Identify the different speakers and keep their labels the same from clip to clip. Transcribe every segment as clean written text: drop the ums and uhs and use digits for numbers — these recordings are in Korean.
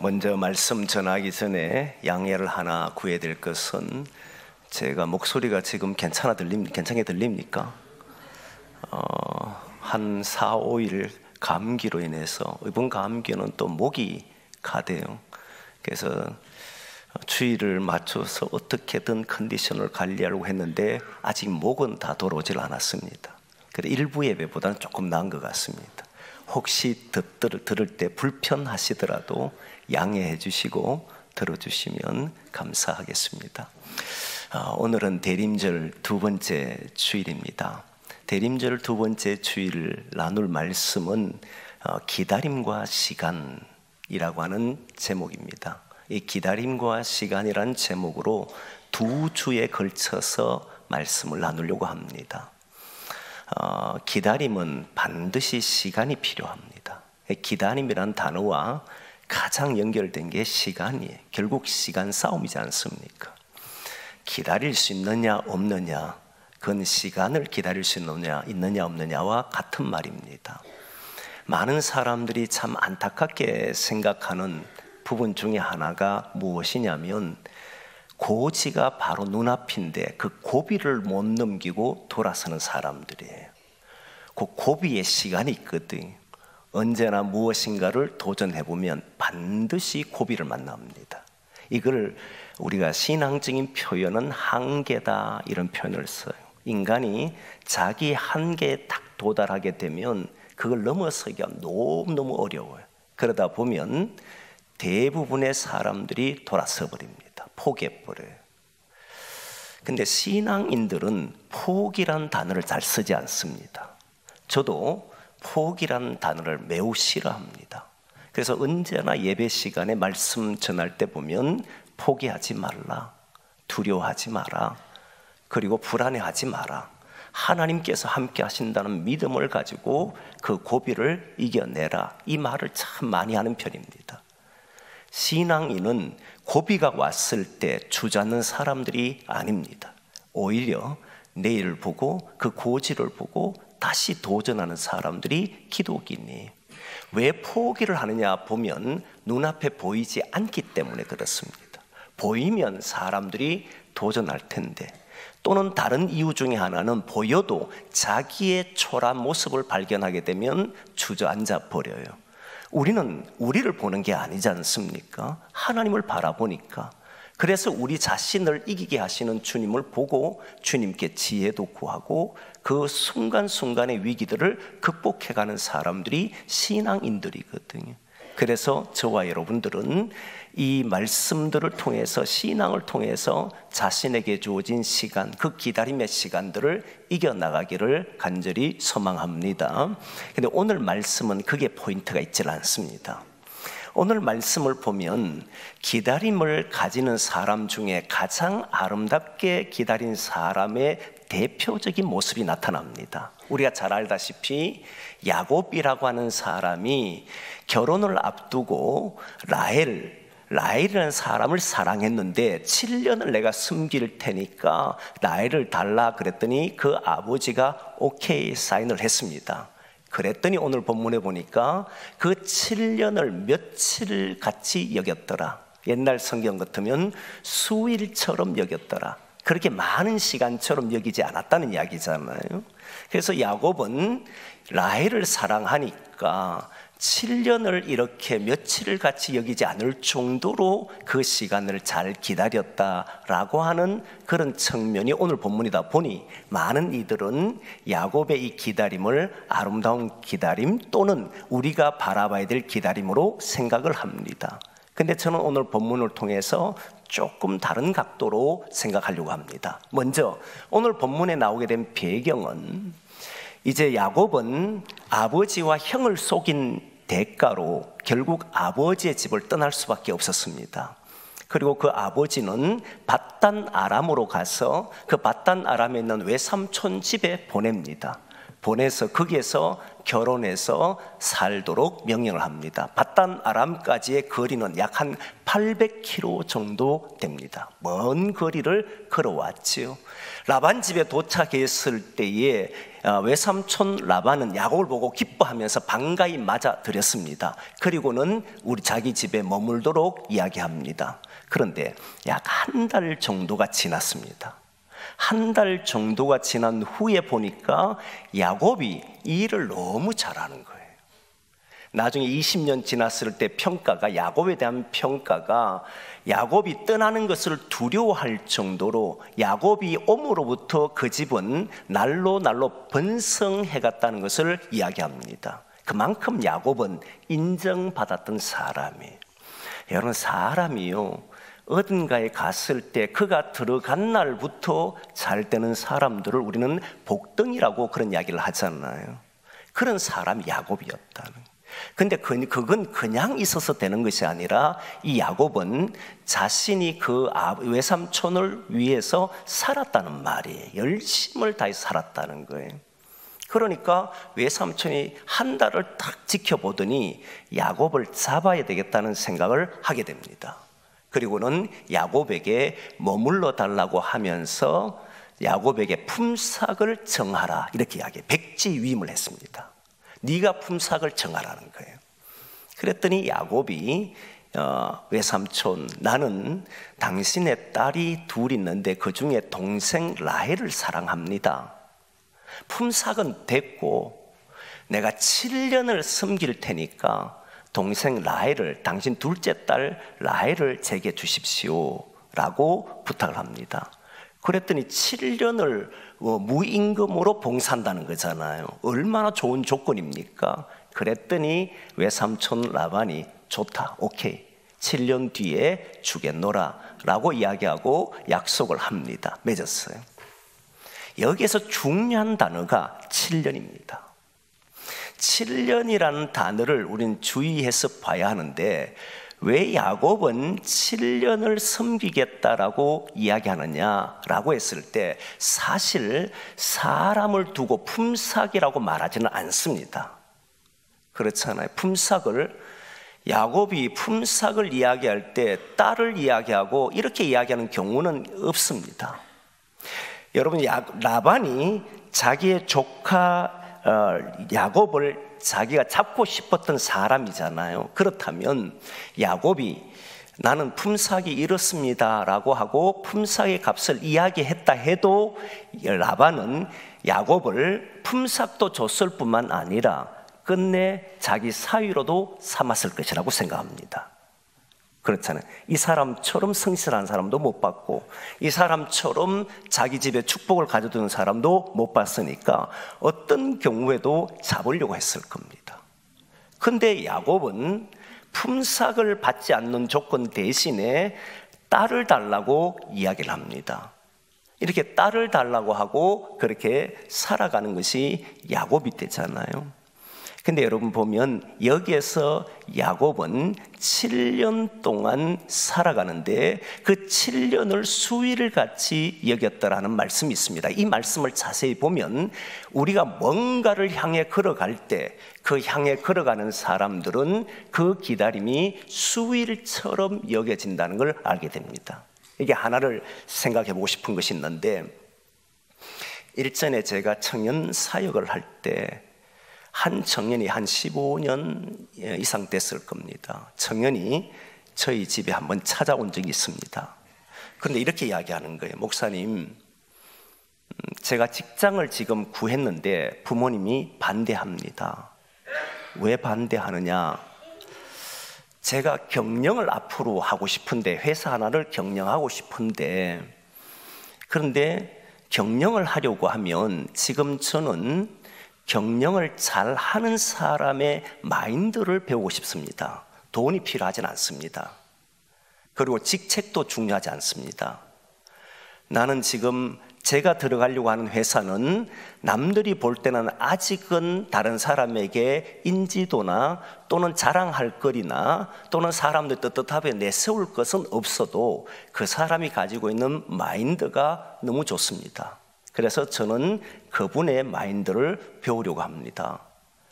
Speaker 1: 먼저 말씀 전하기 전에 양해를 하나 구해야 될 것은, 제가 목소리가 지금 괜찮게 들립니까? 한 4, 5일 감기로 인해서, 이번 감기는 또 목이 가대요. 그래서 추위를 맞춰서 어떻게든 컨디션을 관리하려고 했는데 아직 목은 다 돌아오질 않았습니다. 그래서 일부 예배보다는 조금 나은 것 같습니다. 혹시 들을 때 불편하시더라도 양해해 주시고 들어주시면 감사하겠습니다. 오늘은 대림절 두 번째 주일입니다. 대림절 두 번째 주일 나눌 말씀은 기다림과 시간이라고 하는 제목입니다. 이 기다림과 시간이라는 제목으로 두 주에 걸쳐서 말씀을 나누려고 합니다. 기다림은 반드시 시간이 필요합니다. 기다림이라는 단어와 가장 연결된 게 시간이에요. 결국 시간 싸움이지 않습니까? 기다릴 수 있느냐 없느냐, 그건 시간을 기다릴 수 있느냐 없느냐와 같은 말입니다. 많은 사람들이 참 안타깝게 생각하는 부분 중에 하나가 무엇이냐면, 고지가 바로 눈앞인데 그 고비를 못 넘기고 돌아서는 사람들이에요. 그 고비에 시간이 있거든. 언제나 무엇인가를 도전해보면 반드시 고비를 만납니다. 이걸 우리가 신앙적인 표현은 한계다, 이런 표현을 써요. 인간이 자기 한계에 딱 도달하게 되면 그걸 넘어서기가 너무너무 어려워요. 그러다 보면 대부분의 사람들이 돌아서 버립니다. 포기해버려요. 근데 신앙인들은 포기란 단어를 잘 쓰지 않습니다. 저도 포기란 단어를 매우 싫어합니다. 그래서 언제나 예배 시간에 말씀 전할 때 보면 포기하지 말라, 두려워하지 마라, 그리고 불안해하지 마라, 하나님께서 함께 하신다는 믿음을 가지고 그 고비를 이겨내라, 이 말을 참 많이 하는 편입니다. 신앙인은 고비가 왔을 때 주저앉는 사람들이 아닙니다. 오히려 내일을 보고 그 고지를 보고 다시 도전하는 사람들이 기독인이에요. 왜 포기를 하느냐 보면 눈앞에 보이지 않기 때문에 그렇습니다. 보이면 사람들이 도전할 텐데, 또는 다른 이유 중에 하나는 보여도 자기의 초라한 모습을 발견하게 되면 주저앉아 버려요. 우리는 우리를 보는 게 아니지 않습니까? 하나님을 바라보니까. 그래서 우리 자신을 이기게 하시는 주님을 보고 주님께 지혜도 구하고 그 순간순간의 위기들을 극복해가는 사람들이 신앙인들이거든요. 그래서 저와 여러분들은 이 말씀들을 통해서, 신앙을 통해서 자신에게 주어진 시간, 그 기다림의 시간들을 이겨나가기를 간절히 소망합니다. 근데 오늘 말씀은 그게 포인트가 있지 않습니다. 오늘 말씀을 보면 기다림을 가지는 사람 중에 가장 아름답게 기다린 사람의 대표적인 모습이 나타납니다. 우리가 잘 알다시피 야곱이라고 하는 사람이 결혼을 앞두고 라헬이라는 사람을 사랑했는데 7년을 내가 숨길 테니까 라헬을 달라 그랬더니 그 아버지가 오케이 사인을 했습니다. 그랬더니 오늘 본문에 보니까 그 7년을 며칠 같이 여겼더라. 옛날 성경 같으면 수일처럼 여겼더라. 그렇게 많은 시간처럼 여기지 않았다는 이야기잖아요. 그래서 야곱은 라헬을 사랑하니까 7년을 이렇게 며칠을 같이 여기지 않을 정도로 그 시간을 잘 기다렸다라고 하는 그런 측면이 오늘 본문이다 보니, 많은 이들은 야곱의 이 기다림을 아름다운 기다림 또는 우리가 바라봐야 될 기다림으로 생각을 합니다. 근데 저는 오늘 본문을 통해서 조금 다른 각도로 생각하려고 합니다. 먼저 오늘 본문에 나오게 된 배경은, 이제 야곱은 아버지와 형을 속인 대가로 결국 아버지의 집을 떠날 수밖에 없었습니다. 그리고 그 아버지는 밧단 아람으로 가서 그 밧단 아람에 있는 외삼촌 집에 보냅니다. 보내서 거기에서 결혼해서 살도록 명령을 합니다. 밧단 아람까지의 거리는 약 한 800km 정도 됩니다. 먼 거리를 걸어왔지요. 라반 집에 도착했을 때에 외삼촌 라반은 야곱을 보고 기뻐하면서 반가이 맞아들였습니다. 그리고는 우리 자기 집에 머물도록 이야기합니다. 그런데 약 한 달 정도가 지났습니다. 한 달 정도가 지난 후에 보니까 야곱이 일을 너무 잘하는 거예요. 나중에 20년 지났을 때 평가가, 야곱에 대한 평가가 야곱이 떠나는 것을 두려워할 정도로 야곱이 옴으로부터 그 집은 날로 번성해 갔다는 것을 이야기합니다. 그만큼 야곱은 인정받았던 사람이에요. 여러분, 사람이요, 어딘가에 갔을 때 그가 들어간 날부터 잘 되는 사람들을 우리는 복덩이라고 그런 이야기를 하잖아요. 그런 사람이 야곱이었다는 거예요. 근데 그건 그냥 있어서 되는 것이 아니라 이 야곱은 자신이 그 외삼촌을 위해서 살았다는 말이에요. 열심을 다해 살았다는 거예요. 그러니까 외삼촌이 한 달을 딱 지켜보더니 야곱을 잡아야 되겠다는 생각을 하게 됩니다. 그리고는 야곱에게 머물러 달라고 하면서 야곱에게 품삯을 정하라, 이렇게 이야기해요. 백지위임을 했습니다. 네가 품삯을 정하라는 거예요. 그랬더니 야곱이 외삼촌, 나는 당신의 딸이 둘 있는데 그 중에 동생 라헬을 사랑합니다. 품삯은 됐고 내가 7년을 섬길 테니까 동생 라헬을, 당신 둘째 딸 라헬을 제게 주십시오 라고 부탁을 합니다. 그랬더니 7년을 무임금으로 봉사한다는 거잖아요. 얼마나 좋은 조건입니까? 그랬더니 외삼촌 라반이 좋다, 오케이, 7년 뒤에 주겠노라 라고 이야기하고 약속을 합니다. 맺었어요. 여기에서 중요한 단어가 7년입니다. 7년이라는 단어를 우리는 주의해서 봐야 하는데, 왜 야곱은 7년을 섬기겠다라고 이야기하느냐라고 했을 때 사실 사람을 두고 품삯이라고 말하지는 않습니다. 그렇잖아요. 품삯을, 야곱이 품삯을 이야기할 때 딸을 이야기하고 이렇게 이야기하는 경우는 없습니다. 여러분, 라반이 자기의 조카 야곱을 자기가 잡고 싶었던 사람이잖아요. 그렇다면 야곱이 나는 품삯이 이렇습니다 라고 하고 품삯의 값을 이야기했다 해도 라반은 야곱을 품삯도 줬을 뿐만 아니라 끝내 자기 사위로도 삼았을 것이라고 생각합니다. 그렇잖아요. 이 사람처럼 성실한 사람도 못 봤고 이 사람처럼 자기 집에 축복을 가져두는 사람도 못 봤으니까 어떤 경우에도 잡으려고 했을 겁니다. 근데 야곱은 품삯을 받지 않는 조건 대신에 딸을 달라고 이야기를 합니다. 이렇게 딸을 달라고 하고 그렇게 살아가는 것이 야곱이 되잖아요. 근데 여러분 보면 여기에서 야곱은 7년 동안 살아가는데 그 7년을 수일을 같이 여겼다라는 말씀이 있습니다. 이 말씀을 자세히 보면 우리가 뭔가를 향해 걸어갈 때 그 향해 걸어가는 사람들은 그 기다림이 수일처럼 여겨진다는 걸 알게 됩니다. 이게 하나를 생각해 보고 싶은 것이 있는데, 일전에 제가 청년 사역을 할 때 한 청년이 한 15년 이상 됐을 겁니다. 청년이 저희 집에 한번 찾아온 적이 있습니다. 그런데 이렇게 이야기하는 거예요. 목사님, 제가 직장을 지금 구했는데 부모님이 반대합니다. 왜 반대하느냐? 제가 경영을 앞으로 하고 싶은데, 회사 하나를 경영하고 싶은데, 그런데 경영을 하려고 하면 지금 저는 경영을 잘 하는 사람의 마인드를 배우고 싶습니다. 돈이 필요하진 않습니다. 그리고 직책도 중요하지 않습니다. 나는 지금 제가 들어가려고 하는 회사는 남들이 볼 때는 아직은 다른 사람에게 인지도나 또는 자랑할 거리나 또는 사람들 떳떳하게 내세울 것은 없어도 그 사람이 가지고 있는 마인드가 너무 좋습니다. 그래서 저는 그분의 마인드를 배우려고 합니다.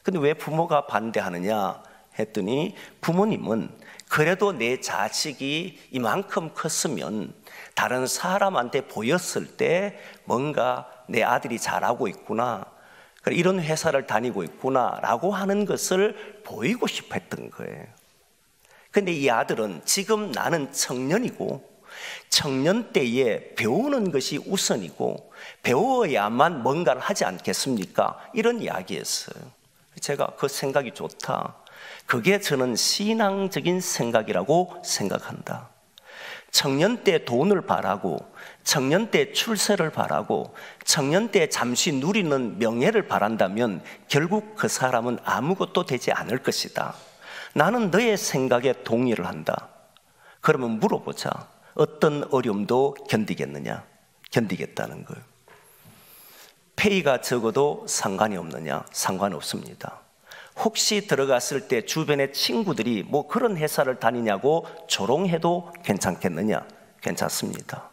Speaker 1: 근데 왜 부모가 반대하느냐 했더니, 부모님은 그래도 내 자식이 이만큼 컸으면 다른 사람한테 보였을 때 뭔가 내 아들이 잘하고 있구나, 이런 회사를 다니고 있구나라고 하는 것을 보이고 싶어 했던 거예요. 근데 이 아들은 지금 나는 청년이고 청년 때에 배우는 것이 우선이고 배워야만 뭔가를 하지 않겠습니까? 이런 이야기였어요. 제가 그 생각이 좋다. 그게 저는 신앙적인 생각이라고 생각한다. 청년 때 돈을 바라고 청년 때 출세를 바라고 청년 때 잠시 누리는 명예를 바란다면 결국 그 사람은 아무것도 되지 않을 것이다. 나는 너의 생각에 동의를 한다. 그러면 물어보자. 어떤 어려움도 견디겠느냐? 견디겠다는 거예요. 페이가 적어도 상관이 없느냐? 상관없습니다. 혹시 들어갔을 때 주변의 친구들이 뭐 그런 회사를 다니냐고 조롱해도 괜찮겠느냐? 괜찮습니다.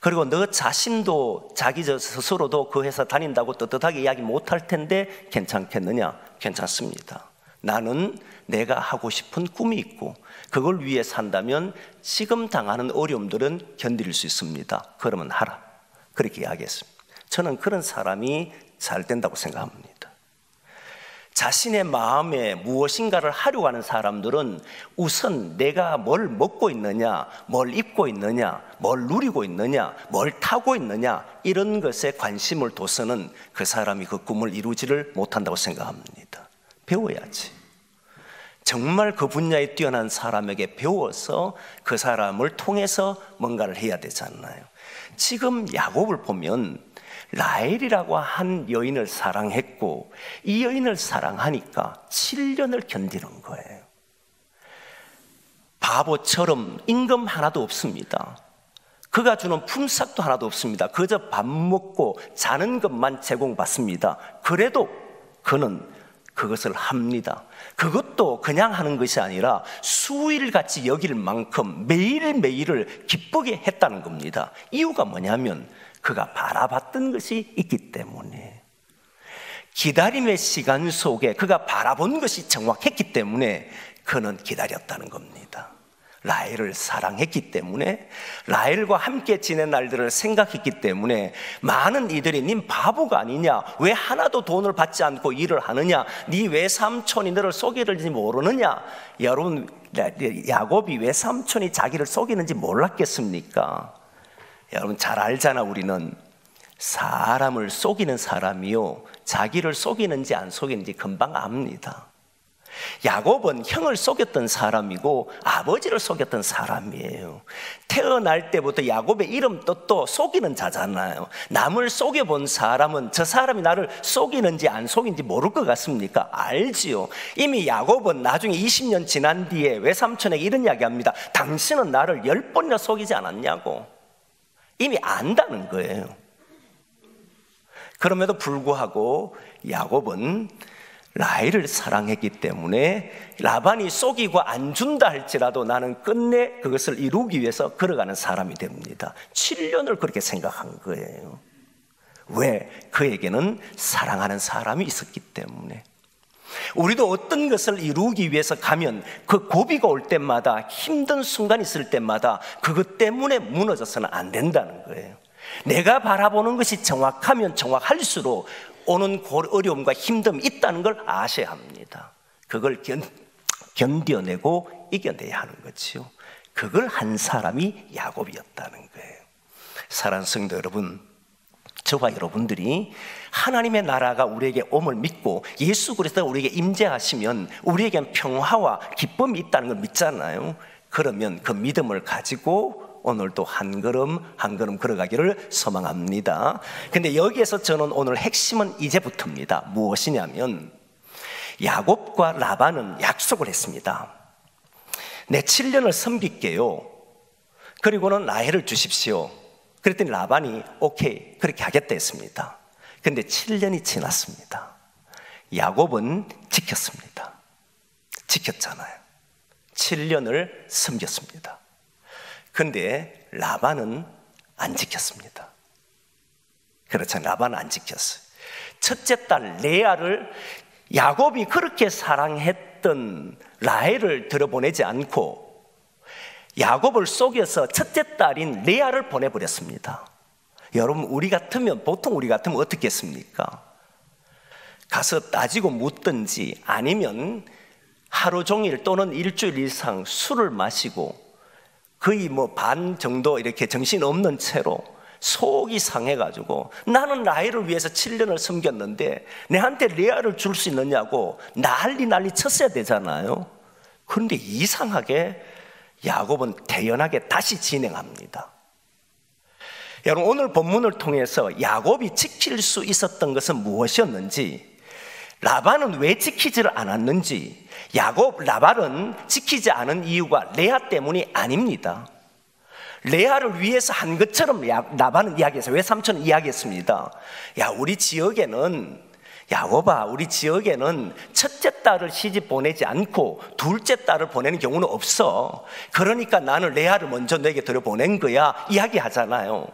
Speaker 1: 그리고 너 자신도 자기 스스로도 그 회사 다닌다고 떳떳하게 이야기 못할 텐데 괜찮겠느냐? 괜찮습니다. 나는 내가 하고 싶은 꿈이 있고 그걸 위해 산다면 지금 당하는 어려움들은 견딜 수 있습니다. 그러면 하라. 그렇게 이야기했습니다. 저는 그런 사람이 잘 된다고 생각합니다. 자신의 마음에 무엇인가를 하려고 하는 사람들은 우선 내가 뭘 먹고 있느냐, 뭘 입고 있느냐, 뭘 누리고 있느냐, 뭘 타고 있느냐 이런 것에 관심을 둬서는 그 사람이 그 꿈을 이루지를 못한다고 생각합니다. 배워야지. 정말 그 분야에 뛰어난 사람에게 배워서 그 사람을 통해서 뭔가를 해야 되잖아요. 지금 야곱을 보면 라헬이라고 한 여인을 사랑했고 이 여인을 사랑하니까 7년을 견디는 거예요. 바보처럼 임금 하나도 없습니다. 그가 주는 품삯도 하나도 없습니다. 그저 밥 먹고 자는 것만 제공받습니다. 그래도 그는 그것을 합니다. 그것도 그냥 하는 것이 아니라 수일같이 여길 만큼 매일매일을 기쁘게 했다는 겁니다. 이유가 뭐냐면 그가 바라봤던 것이 있기 때문에, 기다림의 시간 속에 그가 바라본 것이 정확했기 때문에 그는 기다렸다는 겁니다. 라헬을 사랑했기 때문에, 라헬과 함께 지낸 날들을 생각했기 때문에 많은 이들이 님 바보가 아니냐, 왜 하나도 돈을 받지 않고 일을 하느냐, 네 외삼촌이 너를 속이는지 모르느냐. 여러분, 야곱이 외삼촌이 자기를 속이는지 몰랐겠습니까? 여러분 잘 알잖아. 우리는 사람을 속이는 사람이요, 자기를 속이는지 안 속이는지 금방 압니다. 야곱은 형을 속였던 사람이고 아버지를 속였던 사람이에요. 태어날 때부터 야곱의 이름 뜻도 속이는 자잖아요. 남을 속여본 사람은 저 사람이 나를 속이는지 안 속이는지 모를 것 같습니까? 알지요. 이미 야곱은 나중에 20년 지난 뒤에 외삼촌에게 이런 이야기합니다. 당신은 나를 10번이나 속이지 않았냐고. 이미 안다는 거예요. 그럼에도 불구하고 야곱은 라헬을 사랑했기 때문에 라반이 속이고 안 준다 할지라도 나는 끝내 그것을 이루기 위해서 걸어가는 사람이 됩니다. 7년을 그렇게 생각한 거예요. 왜? 그에게는 사랑하는 사람이 있었기 때문에. 우리도 어떤 것을 이루기 위해서 가면 그 고비가 올 때마다, 힘든 순간이 있을 때마다 그것 때문에 무너져서는 안 된다는 거예요. 내가 바라보는 것이 정확하면 정확할수록 오는 어려움과 힘듦이 있다는 걸 아셔야 합니다. 그걸 견뎌내고 이겨내야 하는 거지요. 그걸 한 사람이 야곱이었다는 거예요. 사랑하는 성도 여러분, 저와 여러분들이 하나님의 나라가 우리에게 옴을 믿고 예수 그리스도가 우리에게 임재하시면 우리에겐 평화와 기쁨이 있다는 걸 믿잖아요. 그러면 그 믿음을 가지고 오늘도 한 걸음 한 걸음 걸어가기를 소망합니다. 근데 여기에서 저는 오늘 핵심은 이제부터입니다. 무엇이냐면 야곱과 라반은 약속을 했습니다. 내 7년을 섬길게요. 그리고는 라헬을 주십시오. 그랬더니 라반이 오케이 그렇게 하겠다 했습니다. 근데 7년이 지났습니다. 야곱은 지켰습니다. 지켰잖아요. 7년을 섬겼습니다. 근데 라반은 안 지켰습니다. 그렇잖아요. 라반은 안 지켰어요. 첫째 딸 레아를 야곱이 그렇게 사랑했던 라헬을 들어보내지 않고 야곱을 속여서 첫째 딸인 레아를 보내버렸습니다. 여러분, 보통 우리 같으면 어떻게 했습니까? 가서 따지고 묻든지 아니면 하루 종일 또는 일주일 이상 술을 마시고 거의 반 정도 이렇게 정신없는 채로 속이 상해가지고 나는 라헬을 위해서 7년을 섬겼는데 내한테 레아를 줄 수 있느냐고 난리 쳤어야 되잖아요. 그런데 이상하게 야곱은 대연하게 다시 진행합니다. 여러분, 오늘 본문을 통해서 야곱이 지킬 수 있었던 것은 무엇이었는지, 라반은 왜 지키지를 않았는지, 라반은 지키지 않은 이유가 레아 때문이 아닙니다. 레아를 위해서 한 것처럼 라반은 이야기했어요. 외삼촌은 이야기했습니다. 우리 지역에는, 야곱아, 우리 지역에는 첫째 딸을 시집 보내지 않고 둘째 딸을 보내는 경우는 없어. 그러니까 나는 레아를 먼저 너에게 들여보낸 거야, 이야기하잖아요.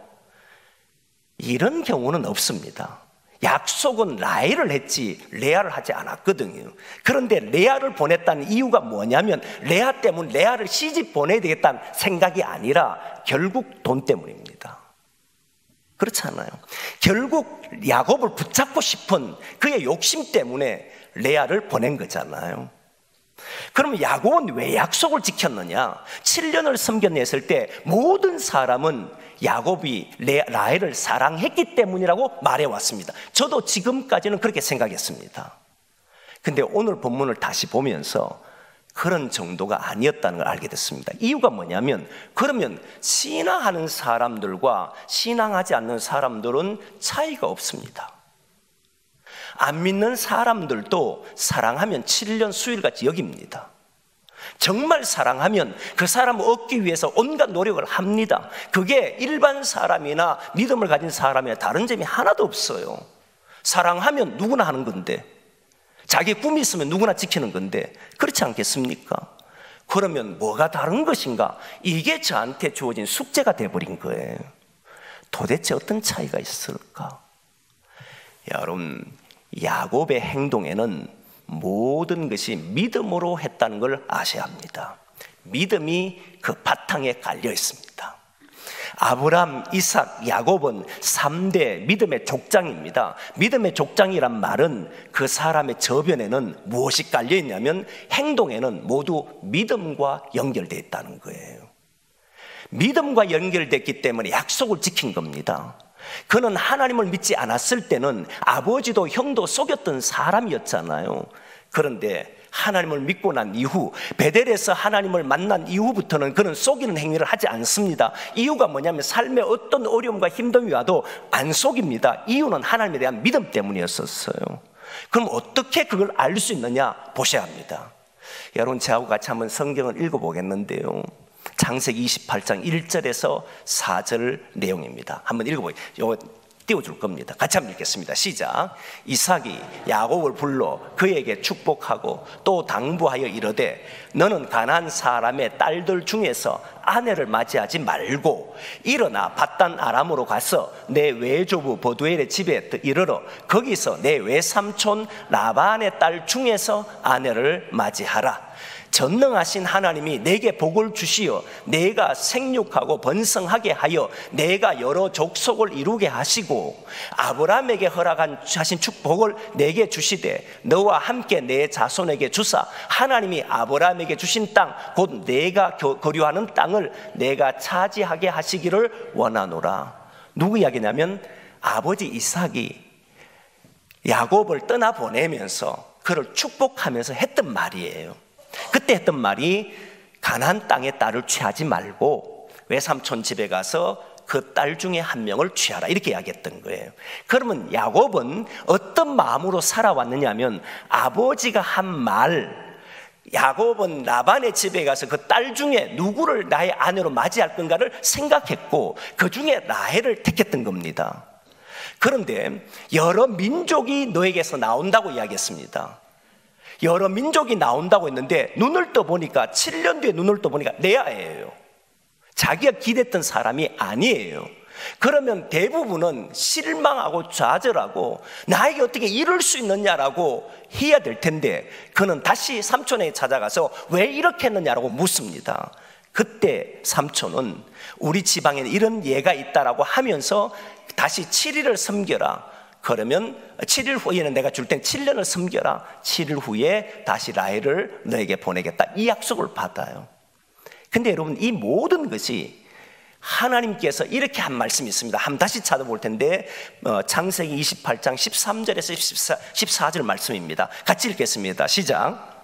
Speaker 1: 이런 경우는 없습니다. 약속은 라헬을 했지 레아를 하지 않았거든요. 그런데 레아를 보냈다는 이유가 뭐냐면 레아 때문에 레아를 시집 보내야 되겠다는 생각이 아니라 결국 돈 때문입니다. 그렇잖아요. 결국 야곱을 붙잡고 싶은 그의 욕심 때문에 레아를 보낸 거잖아요. 그러면 야곱은 왜 약속을 지켰느냐? 7년을 섬겨냈을 때 모든 사람은 야곱이 라헬을 사랑했기 때문이라고 말해왔습니다. 저도 지금까지는 그렇게 생각했습니다. 근데 오늘 본문을 다시 보면서 그런 정도가 아니었다는 걸 알게 됐습니다. 이유가 뭐냐면, 그러면 신앙하는 사람들과 신앙하지 않는 사람들은 차이가 없습니다. 안 믿는 사람들도 사랑하면 7년 수일같이 여깁니다. 정말 사랑하면 그 사람을 얻기 위해서 온갖 노력을 합니다. 그게 일반 사람이나 믿음을 가진 사람이나 다른 점이 하나도 없어요. 사랑하면 누구나 하는 건데, 자기 꿈이 있으면 누구나 지키는 건데, 그렇지 않겠습니까? 그러면 뭐가 다른 것인가? 이게 저한테 주어진 숙제가 돼버린 거예요. 도대체 어떤 차이가 있을까? 여러분, 야곱의 행동에는 모든 것이 믿음으로 했다는 걸 아셔야 합니다. 믿음이 그 바탕에 깔려 있습니다. 아브람, 이삭, 야곱은 3대 믿음의 족장입니다. 믿음의 족장이란 말은 그 사람의 저변에는 무엇이 깔려 있냐면 행동에는 모두 믿음과 연결되어 있다는 거예요. 믿음과 연결됐기 때문에 약속을 지킨 겁니다. 그는 하나님을 믿지 않았을 때는 아버지도 형도 속였던 사람이었잖아요. 그런데 하나님을 믿고 난 이후, 베델에서 하나님을 만난 이후부터는 그는 속이는 행위를 하지 않습니다. 이유가 뭐냐면 삶에 어떤 어려움과 힘듦이 와도 안 속입니다. 이유는 하나님에 대한 믿음 때문이었었어요. 그럼 어떻게 그걸 알 수 있느냐 보셔야 합니다. 여러분, 저하고 같이 한번 성경을 읽어보겠는데요, 창세기 28장 1절에서 4절 내용입니다. 한번 읽어보세요. 띄워줄 겁니다. 같이 한번 읽겠습니다. 시작. 이삭이 야곱을 불러 그에게 축복하고 또 당부하여 이르되, 너는 가나안 사람의 딸들 중에서 아내를 맞이하지 말고 일어나 밧단 아람으로 가서 내 외조부 버두엘의 집에 이르러 거기서 내 외삼촌 라반의 딸 중에서 아내를 맞이하라. 전능하신 하나님이 내게 복을 주시어 내가 생육하고 번성하게 하여 내가 여러 족속을 이루게 하시고 아브라함에게 하신 축복을 내게 주시되 너와 함께 내 자손에게 주사 하나님이 아브라함에게 주신 땅 곧 내가 거류하는 땅을 내가 차지하게 하시기를 원하노라. 누구 이야기냐면 아버지 이삭이 야곱을 떠나보내면서 그를 축복하면서 했던 말이에요. 그때 했던 말이 가나안 땅의 딸을 취하지 말고 외삼촌 집에 가서 그 딸 중에 한 명을 취하라, 이렇게 이야기했던 거예요. 그러면 야곱은 어떤 마음으로 살아왔느냐 하면, 아버지가 한 말, 야곱은 라반의 집에 가서 그 딸 중에 누구를 나의 아내로 맞이할 건가를 생각했고 그 중에 라헬을 택했던 겁니다. 그런데 여러 민족이 너에게서 나온다고 이야기했습니다. 여러 민족이 나온다고 했는데 눈을 떠보니까 7년 뒤에 눈을 떠보니까 레아예요. 자기가 기대했던 사람이 아니에요. 그러면 대부분은 실망하고 좌절하고 나에게 어떻게 이럴 수 있느냐라고 해야 될 텐데, 그는 다시 삼촌에게 찾아가서 왜 이렇게 했느냐라고 묻습니다. 그때 삼촌은 우리 지방에는 이런 예가 있다라고 하면서 다시 7일을 섬겨라, 그러면 7일 후에는 내가 줄 땐 7년을 섬겨라. 7일 후에 다시 라헬을 너에게 보내겠다. 이 약속을 받아요. 근데 여러분, 이 모든 것이 하나님께서 이렇게 한 말씀이 있습니다. 한번 다시 찾아볼 텐데 창세기 28장 13절에서 14절 말씀입니다. 같이 읽겠습니다. 시작.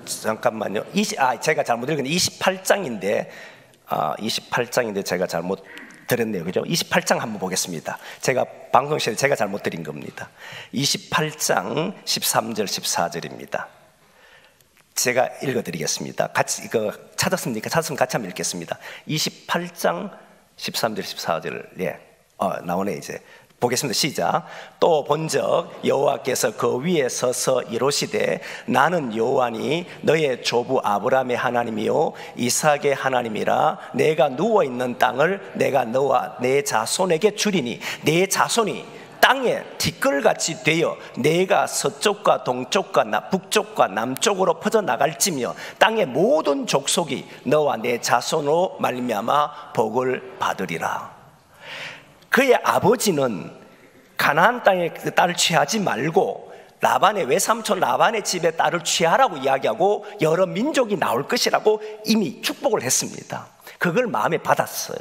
Speaker 1: 잠깐만요. 제가 잘못 읽은 28장인데 28장인데 제가 잘못 드렸네요. 그죠? 28장 한번 보겠습니다. 제가 방송실에 제가 잘못 드린 겁니다. 28장 13절 14절입니다. 제가 읽어드리겠습니다. 같이 찾았습니까? 찾았으면 같이 한번 읽겠습니다. 28장 13절 14절 나오네. 이제 보겠습니다. 시작. 또 본적 여호와께서 그 위에 서서 이르시되 나는 여호와니 너의 조부 아브라함의 하나님이요 이삭의 하나님이라. 내가 누워 있는 땅을 내가 너와 내 자손에게 주리니 내 자손이 땅에 티끌같이 되어 내가 서쪽과 동쪽과 북쪽과 남쪽으로 퍼져나갈지며 땅의 모든 족속이 너와 내 자손으로 말미암아 복을 받으리라. 그의 아버지는 가나안 땅의 그 딸을 취하지 말고 라반의 외삼촌 라반의 집에 딸을 취하라고 이야기하고 여러 민족이 나올 것이라고 이미 축복을 했습니다. 그걸 마음에 받았어요.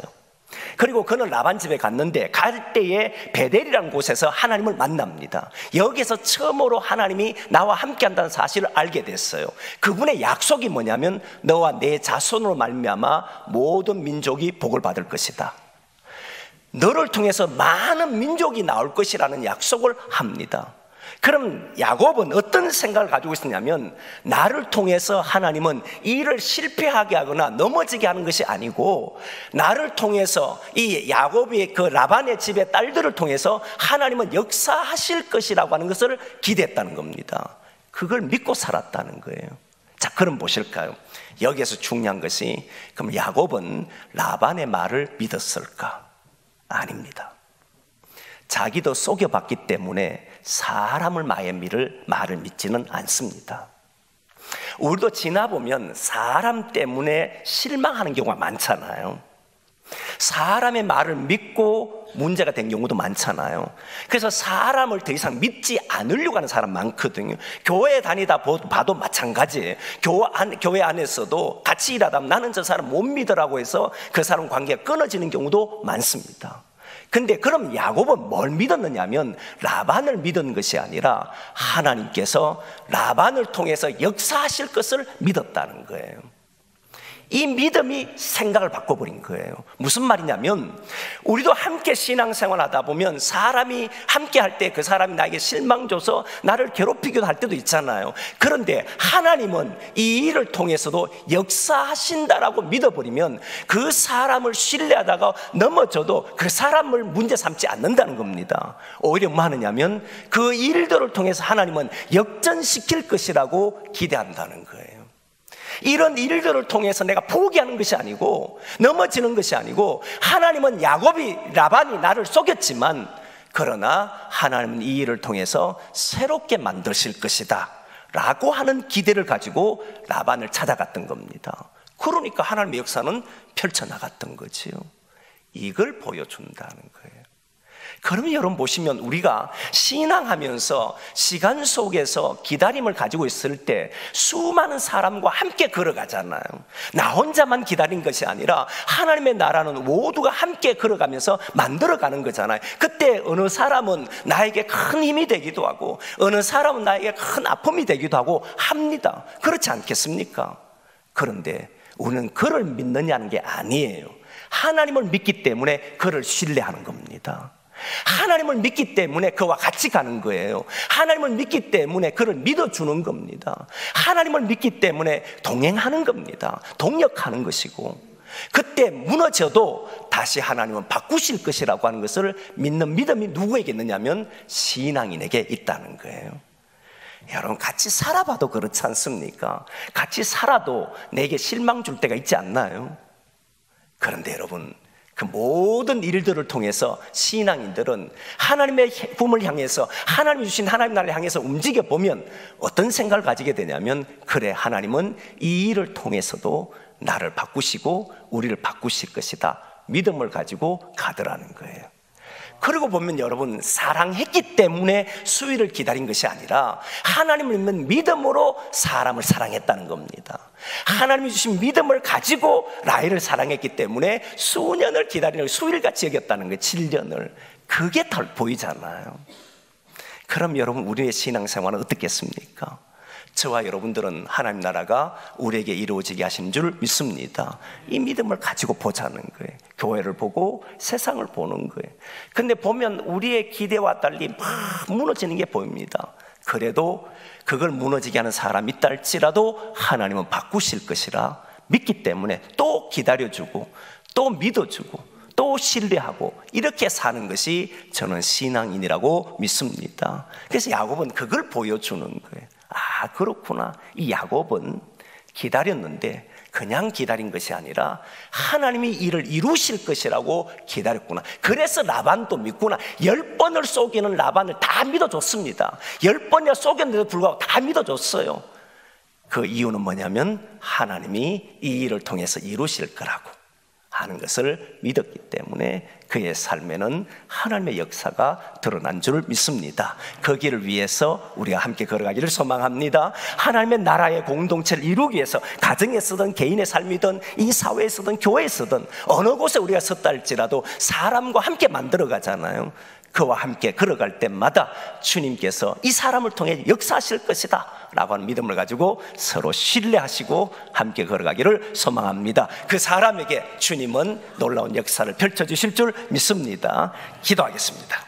Speaker 1: 그리고 그는 라반 집에 갔는데 갈 때에 베델이라는 곳에서 하나님을 만납니다. 여기서 처음으로 하나님이 나와 함께 한다는 사실을 알게 됐어요. 그분의 약속이 뭐냐면 너와 내 자손으로 말미암아 모든 민족이 복을 받을 것이다. 너를 통해서 많은 민족이 나올 것이라는 약속을 합니다. 그럼 야곱은 어떤 생각을 가지고 있었냐면 나를 통해서 하나님은 일을 실패하게 하거나 넘어지게 하는 것이 아니고 나를 통해서 이 야곱이 그 라반의 집의 딸들을 통해서 하나님은 역사하실 것이라고 하는 것을 기대했다는 겁니다. 그걸 믿고 살았다는 거예요. 자, 그럼 보실까요? 여기에서 중요한 것이 그럼 야곱은 라반의 말을 믿었을까? 아닙니다. 자기도 속여봤기 때문에 사람을 말을 믿지는 않습니다. 우리도 지나보면 사람 때문에 실망하는 경우가 많잖아요. 사람의 말을 믿고 문제가 된 경우도 많잖아요. 그래서 사람을 더 이상 믿지 않으려고 하는 사람 많거든요. 교회 다니다 봐도 마찬가지예요. 교회 안에서도 같이 일하다 보면 나는 저 사람 못 믿으라고 해서 그 사람 관계가 끊어지는 경우도 많습니다. 근데 그럼 야곱은 뭘 믿었느냐 하면 라반을 믿은 것이 아니라 하나님께서 라반을 통해서 역사하실 것을 믿었다는 거예요. 이 믿음이 생각을 바꿔버린 거예요. 무슨 말이냐면 우리도 함께 신앙생활 하다 보면 사람이 함께 할 때 그 사람이 나에게 실망 줘서 나를 괴롭히기도 할 때도 있잖아요. 그런데 하나님은 이 일을 통해서도 역사하신다라고 믿어버리면 그 사람을 신뢰하다가 넘어져도 그 사람을 문제 삼지 않는다는 겁니다. 오히려 뭐 하느냐면 그 일들을 통해서 하나님은 역전시킬 것이라고 기대한다는 거예요. 이런 일들을 통해서 내가 포기하는 것이 아니고 넘어지는 것이 아니고 하나님은 라반이 나를 속였지만 그러나 하나님은 이 일을 통해서 새롭게 만드실 것이다 라고 하는 기대를 가지고 라반을 찾아갔던 겁니다. 그러니까 하나님의 역사는 펼쳐나갔던 거지요. 이걸 보여준다는 거예요. 그러면 여러분 보시면 우리가 신앙하면서 시간 속에서 기다림을 가지고 있을 때 수많은 사람과 함께 걸어가잖아요. 나 혼자만 기다린 것이 아니라 하나님의 나라는 모두가 함께 걸어가면서 만들어가는 거잖아요. 그때 어느 사람은 나에게 큰 힘이 되기도 하고 어느 사람은 나에게 큰 아픔이 되기도 하고 합니다. 그렇지 않겠습니까? 그런데 우리는 그를 믿느냐는 게 아니에요. 하나님을 믿기 때문에 그를 신뢰하는 겁니다. 하나님을 믿기 때문에 그와 같이 가는 거예요. 하나님을 믿기 때문에 그를 믿어주는 겁니다. 하나님을 믿기 때문에 동행하는 겁니다. 동역하는 것이고 그때 무너져도 다시 하나님은 바꾸실 것이라고 하는 것을 믿는 믿음이 누구에게 있느냐면 신앙인에게 있다는 거예요. 여러분 같이 살아봐도 그렇지 않습니까? 같이 살아도 내게 실망 줄 때가 있지 않나요? 그런데 여러분 그 모든 일들을 통해서 신앙인들은 하나님의 꿈을 향해서, 하나님이 주신 하나님 나라를 향해서 움직여 보면 어떤 생각을 가지게 되냐면, 그래, 하나님은 이 일을 통해서도 나를 바꾸시고 우리를 바꾸실 것이다, 믿음을 가지고 가더라는 거예요. 그러고 보면 여러분, 사랑했기 때문에 수위를 기다린 것이 아니라 하나님을 믿는 믿음으로 사람을 사랑했다는 겁니다. 하나님이 주신 믿음을 가지고 라헬을 사랑했기 때문에 수년을 기다리는, 수일같이 여겼다는 거예요. 7년을. 그게 덜 보이잖아요. 그럼 여러분, 우리의 신앙생활은 어떻겠습니까? 저와 여러분들은 하나님 나라가 우리에게 이루어지게 하신 줄 믿습니다. 이 믿음을 가지고 보자는 거예요. 교회를 보고 세상을 보는 거예요. 근데 보면 우리의 기대와 달리 막 무너지는 게 보입니다. 그래도 그걸 무너지게 하는 사람이 있다 할지라도 하나님은 바꾸실 것이라 믿기 때문에 또 기다려주고 또 믿어주고 또 신뢰하고 이렇게 사는 것이 저는 신앙인이라고 믿습니다. 그래서 야곱은 그걸 보여주는 거예요. 아, 그렇구나. 이 야곱은 기다렸는데 그냥 기다린 것이 아니라 하나님이 이를 이루실 것이라고 기다렸구나. 그래서 라반도 믿구나. 10번을 속이는 라반을 다 믿어줬습니다. 10번이나 속였는데도 불구하고 다 믿어줬어요. 그 이유는 뭐냐면 하나님이 이 일을 통해서 이루실 거라고 하는 것을 믿었기 때문에 그의 삶에는 하나님의 역사가 드러난 줄 믿습니다. 그 길을 위해서 우리가 함께 걸어가기를 소망합니다. 하나님의 나라의 공동체를 이루기 위해서 가정에 서든 개인의 삶이든 이 사회에 서든 교회에 서든 어느 곳에 우리가 섰다 할지라도 사람과 함께 만들어 가잖아요. 그와 함께 걸어갈 때마다 주님께서 이 사람을 통해 역사하실 것이다 라고 하는 믿음을 가지고 서로 신뢰하시고 함께 걸어가기를 소망합니다. 그 사람에게 주님은 놀라운 역사를 펼쳐주실 줄 믿습니다. 기도하겠습니다.